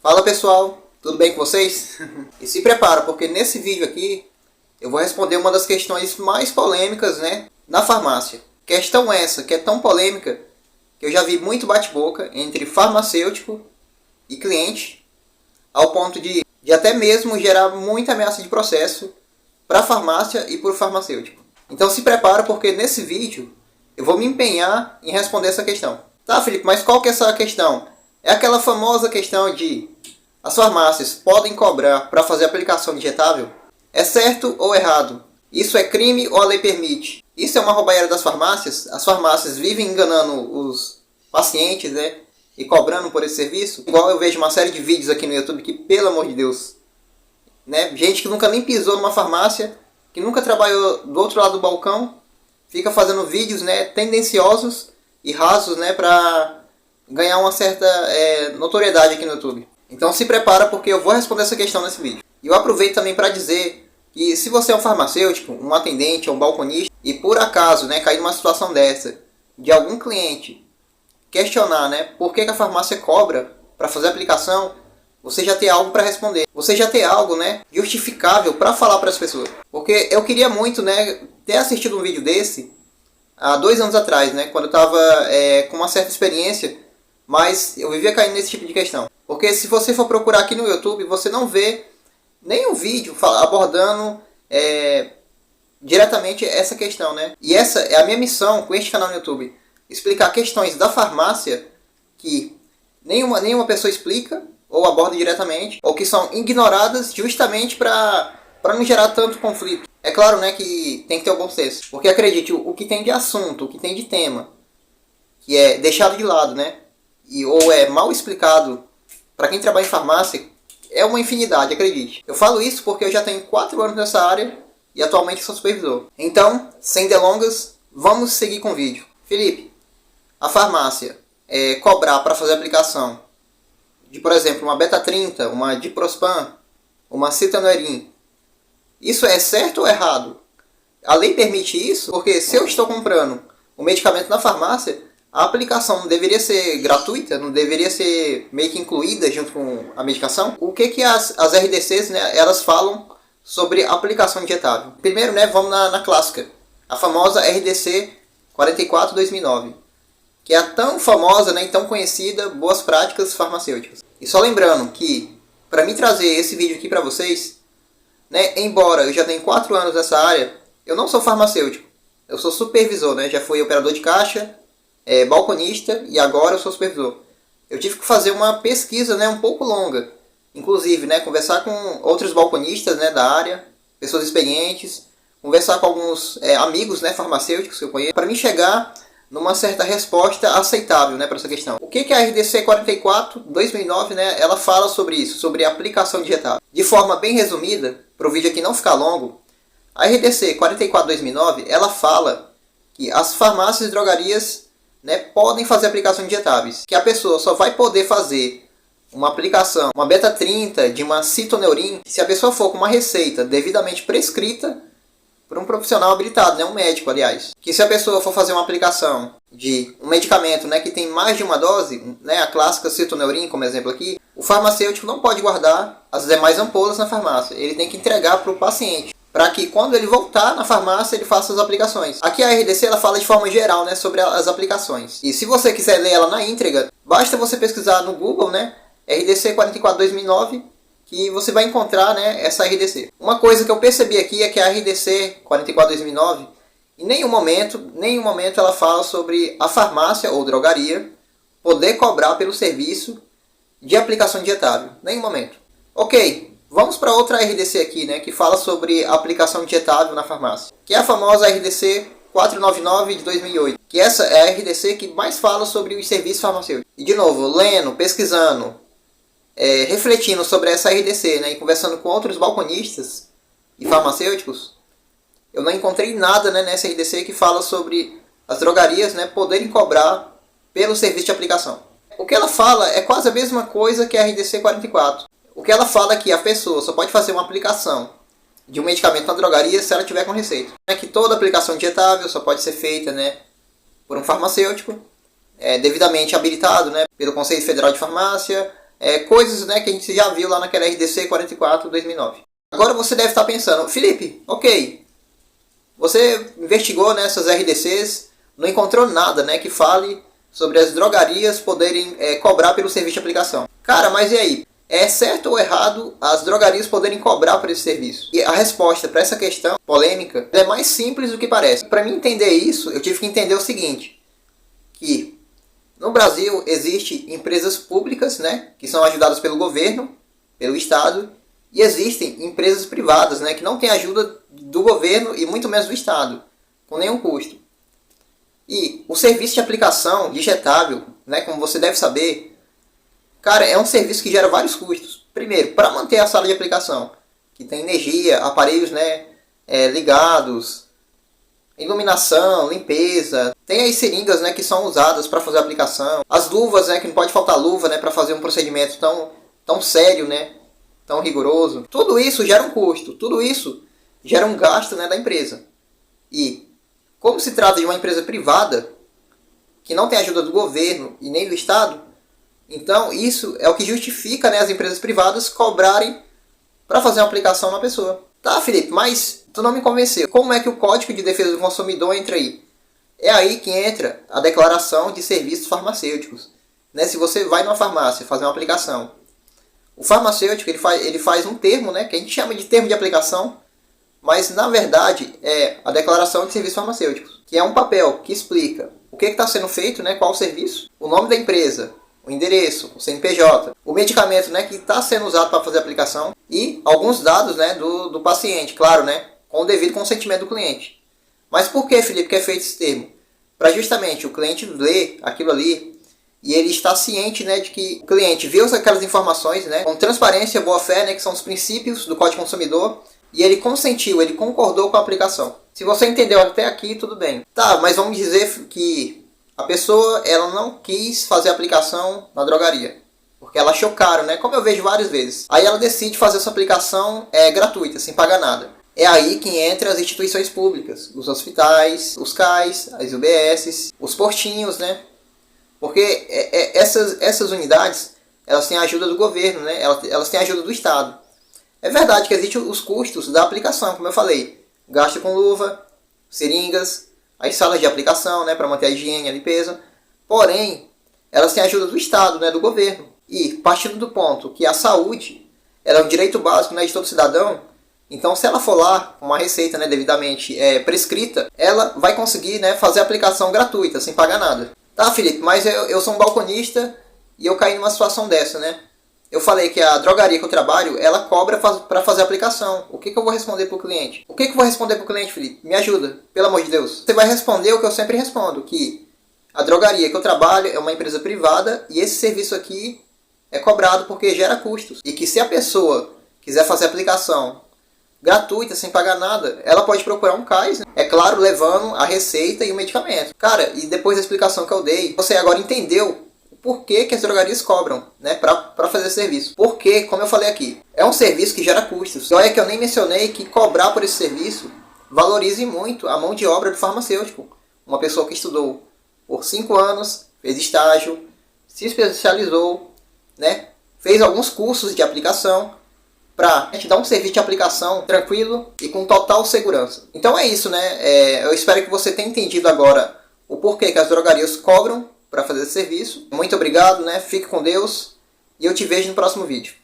Fala pessoal, tudo bem com vocês? E se prepara, porque nesse vídeo aqui eu vou responder uma das questões mais polêmicas, né, na farmácia. Questão essa que é tão polêmica que eu já vi muito bate-boca entre farmacêutico e cliente, ao ponto de até mesmo gerar muita ameaça de processo para a farmácia e para o farmacêutico. Então se prepara, porque nesse vídeo eu vou me empenhar em responder essa questão. Tá, Felipe, mas qual que é essa questão? É aquela famosa questão de as farmácias podem cobrar para fazer aplicação injetável? É certo ou errado? Isso é crime ou a lei permite? Isso é uma roubalheira das farmácias? As farmácias vivem enganando os pacientes, né? E cobrando por esse serviço? Igual eu vejo uma série de vídeos aqui no YouTube que, pelo amor de Deus, né? Gente que nunca nem pisou numa farmácia, que nunca trabalhou do outro lado do balcão, fica fazendo vídeos, né, tendenciosos e rasos, né, para ganhar uma certa notoriedade aqui no YouTube. Então se prepara, porque eu vou responder essa questão nesse vídeo. E eu aproveito também para dizer que se você é um farmacêutico, um atendente ou um balconista, e por acaso, né, cair numa situação dessa, de algum cliente questionar, né, por que a farmácia cobra para fazer a aplicação, você já tem algo para responder. Você já tem algo, né, justificável para falar para as pessoas. Porque eu queria muito, né, ter assistido um vídeo desse há 2 anos atrás, né, quando eu estava com uma certa experiência, mas eu vivia caindo nesse tipo de questão. Porque se você for procurar aqui no YouTube, você não vê nenhum vídeo abordando diretamente essa questão, né? E essa é a minha missão com este canal no YouTube. Explicar questões da farmácia que nenhuma pessoa explica ou aborda diretamente, ou que são ignoradas justamente para não gerar tanto conflito. É claro, né, que tem que ter o bom senso. Porque acredite, o que tem de assunto, o que tem de tema, que é deixado de lado, né? Ou é mal explicado para quem trabalha em farmácia, é uma infinidade, acredite. Eu falo isso porque eu já tenho 4 anos nessa área e atualmente sou supervisor. Então, sem delongas, vamos seguir com o vídeo. Felipe, a farmácia cobrar para fazer a aplicação de, por exemplo, uma beta-30, uma diprospan, uma citonerin, isso é certo ou errado? A lei permite isso? Porque se eu estou comprando um medicamento na farmácia, a aplicação não deveria ser gratuita? Não deveria ser meio que incluída junto com a medicação? O que as RDCs, né, elas falam sobre aplicação injetável? Primeiro, né, vamos na clássica. A famosa RDC 44/2009. Que é a tão famosa, né, e tão conhecida Boas Práticas Farmacêuticas. E só lembrando que, para mim trazer esse vídeo aqui para vocês, né, embora eu já tenha 4 anos nessa área, eu não sou farmacêutico. Eu sou supervisor, né, já fui operador de caixa, balconista e agora eu sou supervisor. Eu tive que fazer uma pesquisa, né, um pouco longa. Inclusive, né, conversar com outros balconistas, né, da área, pessoas experientes, conversar com alguns amigos, né, farmacêuticos que eu conheço, para mim chegar numa certa resposta aceitável, né, para essa questão. O que a RDC 44/2009, né, ela fala sobre isso, sobre aplicação injetável? De forma bem resumida, para o vídeo aqui não ficar longo, a RDC 44/2009, ela fala que as farmácias e drogarias, né, podem fazer aplicações injetáveis, que a pessoa só vai poder fazer uma aplicação, uma beta-30 de uma citoneurin, se a pessoa for com uma receita devidamente prescrita por um profissional habilitado, né, um médico, aliás. Que se a pessoa for fazer uma aplicação de um medicamento, né, que tem mais de uma dose, né, a clássica citoneurin, como exemplo aqui, o farmacêutico não pode guardar as demais ampolas na farmácia. Ele tem que entregar para o paciente, para que quando ele voltar na farmácia ele faça as aplicações. Aqui a RDC ela fala de forma geral, né, sobre as aplicações. E se você quiser ler ela na íntegra, basta você pesquisar no Google, né, RDC 44/2009, que você vai encontrar, né, essa RDC. Uma coisa que eu percebi aqui é que a RDC 44/2009, em nenhum momento ela fala sobre a farmácia ou drogaria poder cobrar pelo serviço de aplicação injetável. Nenhum momento. Ok. Vamos para outra RDC aqui, né, que fala sobre a aplicação injetável na farmácia, que é a famosa RDC 499/2008, que essa é a RDC que mais fala sobre os serviços farmacêuticos. E de novo, lendo, pesquisando, refletindo sobre essa RDC, né, e conversando com outros balconistas e farmacêuticos, eu não encontrei nada, né, nessa RDC que fala sobre as drogarias, né, poderem cobrar pelo serviço de aplicação. O que ela fala é quase a mesma coisa que a RDC 44. O que ela fala é que a pessoa só pode fazer uma aplicação de um medicamento na drogaria se ela tiver com receita. É que toda aplicação injetável só pode ser feita, né, por um farmacêutico, devidamente habilitado, né, pelo Conselho Federal de Farmácia, coisas, né, que a gente já viu lá naquela RDC 44/2009. Agora você deve estar pensando, Felipe, ok, você investigou nessas RDCs, não encontrou nada, né, que fale sobre as drogarias poderem cobrar pelo serviço de aplicação. Cara, mas e aí? É certo ou errado as drogarias poderem cobrar por esse serviço? E a resposta para essa questão polêmica é mais simples do que parece. Para mim entender isso, eu tive que entender o seguinte, que no Brasil existem empresas públicas, né, que são ajudadas pelo governo, pelo Estado, e existem empresas privadas, né, que não têm ajuda do governo e muito menos do Estado, com nenhum custo. E o serviço de aplicação digitável, né, como você deve saber, cara, é um serviço que gera vários custos. Primeiro, para manter a sala de aplicação, que tem energia, aparelhos, né, ligados, iluminação, limpeza, tem as seringas, né, que são usadas para fazer a aplicação, as luvas, né, que não pode faltar luva, né, para fazer um procedimento tão sério, né, tão rigoroso. Tudo isso gera um custo, tudo isso gera um gasto, né, da empresa. E como se trata de uma empresa privada, que não tem ajuda do governo e nem do Estado, então isso é o que justifica, né, as empresas privadas cobrarem para fazer uma aplicação na pessoa. Tá, Felipe, mas tu não me convenceu. Como é que o Código de Defesa do Consumidor entra aí? É aí que entra a declaração de serviços farmacêuticos. Né, se você vai numa farmácia fazer uma aplicação, o farmacêutico ele faz um termo, né, que a gente chama de termo de aplicação, mas na verdade é a declaração de serviços farmacêuticos, que é um papel que explica o que está sendo feito, né, qual o serviço, o nome da empresa, o endereço, o CNPJ, o medicamento, né, que está sendo usado para fazer a aplicação e alguns dados, né, do paciente, claro, né, com o devido consentimento do cliente. Mas por que, Felipe, que é feito esse termo? Para justamente o cliente ler aquilo ali e ele está ciente, né, de que o cliente viu aquelas informações, né, com transparência, boa-fé, né, que são os princípios do Código Consumidor, e ele consentiu, ele concordou com a aplicação. Se você entendeu até aqui, tudo bem. Tá, mas vamos dizer que a pessoa ela não quis fazer a aplicação na drogaria, porque ela achou caro, né? Como eu vejo várias vezes. Aí ela decide fazer essa aplicação gratuita, sem pagar nada. É aí que entra as instituições públicas, os hospitais, os CAIS, as UBSs, os postinhos, né? Porque essas unidades, elas têm a ajuda do governo, né? Elas têm a ajuda do Estado. É verdade que existem os custos da aplicação, como eu falei. Gasto com luva, seringas, as salas de aplicação, né, para manter a higiene, a limpeza. Porém, elas têm a ajuda do Estado, né, do governo. E, partindo do ponto que a saúde ela é um direito básico, né, de todo cidadão, então se ela for lá com uma receita, né, devidamente prescrita, ela vai conseguir, né, fazer a aplicação gratuita, sem pagar nada. Tá, Felipe, mas eu sou um balconista e eu caí numa situação dessa, né? Eu falei que a drogaria que eu trabalho, ela cobra para fazer a aplicação. O que eu vou responder para o cliente? O que eu vou responder para o cliente, Felipe? Me ajuda, pelo amor de Deus. Você vai responder o que eu sempre respondo, que a drogaria que eu trabalho é uma empresa privada e esse serviço aqui é cobrado porque gera custos. E que se a pessoa quiser fazer a aplicação gratuita, sem pagar nada, ela pode procurar um CAIS, né? É claro, levando a receita e o medicamento. Cara, e depois da explicação que eu dei, você agora entendeu por que as drogarias cobram, né, para fazer serviço. Porque, como eu falei aqui, é um serviço que gera custos. E olha que eu nem mencionei que cobrar por esse serviço valorize muito a mão de obra do farmacêutico. Uma pessoa que estudou por 5 anos, fez estágio, se especializou, né, fez alguns cursos de aplicação para te dar um serviço de aplicação tranquilo e com total segurança. Então é isso, né? Eu espero que você tenha entendido agora o porquê que as drogarias cobram para fazer esse serviço. Muito obrigado, né? Fique com Deus e eu te vejo no próximo vídeo.